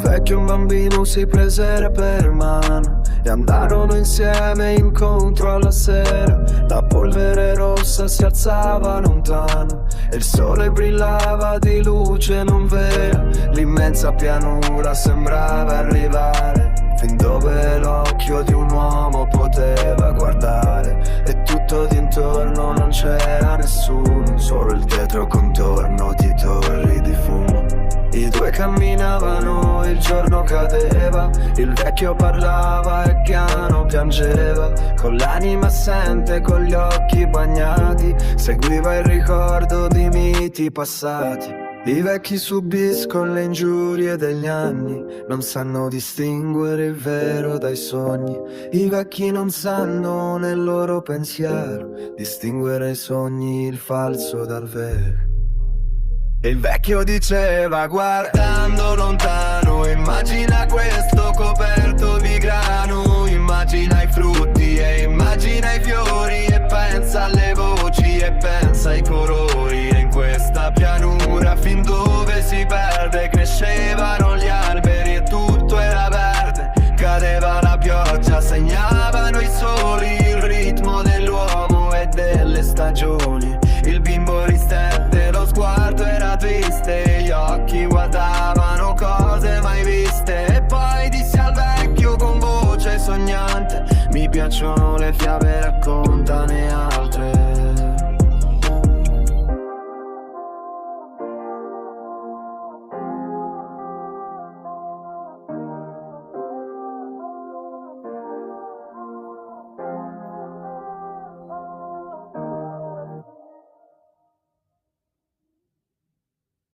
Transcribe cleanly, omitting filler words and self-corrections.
vecchio e un bambino si presero per mano e andarono insieme incontro alla sera. La polvere rossa si alzava lontano e il sole brillava di luce non vera. L'immensa pianura sembrava arrivare fin dove l'occhio di un uomo poteva guardare, e tutto d'intorno non c'era nessuno, solo il dietro contorno di torri di fumo. I due camminavano, il giorno cadeva, il vecchio parlava e piano piangeva, con l'anima assente, con gli occhi bagnati, seguiva il ricordo di miti passati. I vecchi subiscono le ingiurie degli anni, non sanno distinguere il vero dai sogni. I vecchi non sanno nel loro pensiero distinguere i sogni, il falso dal vero. E il vecchio diceva guardando lontano, immagina questo coperto di grano, immagina i frutti e immagina i fiori, e pensa alle voci e pensa ai colori. E in questa pianura fin dove si perde crescevano gli alberi e tutto era verde, cadeva la pioggia, segnavano i soli il ritmo dell'uomo e delle stagioni. Il bimbo ristette, lo sguardo era triste, gli occhi guardavano cose mai viste. E poi disse al vecchio con voce sognante: mi piacciono le fiabe, raccontane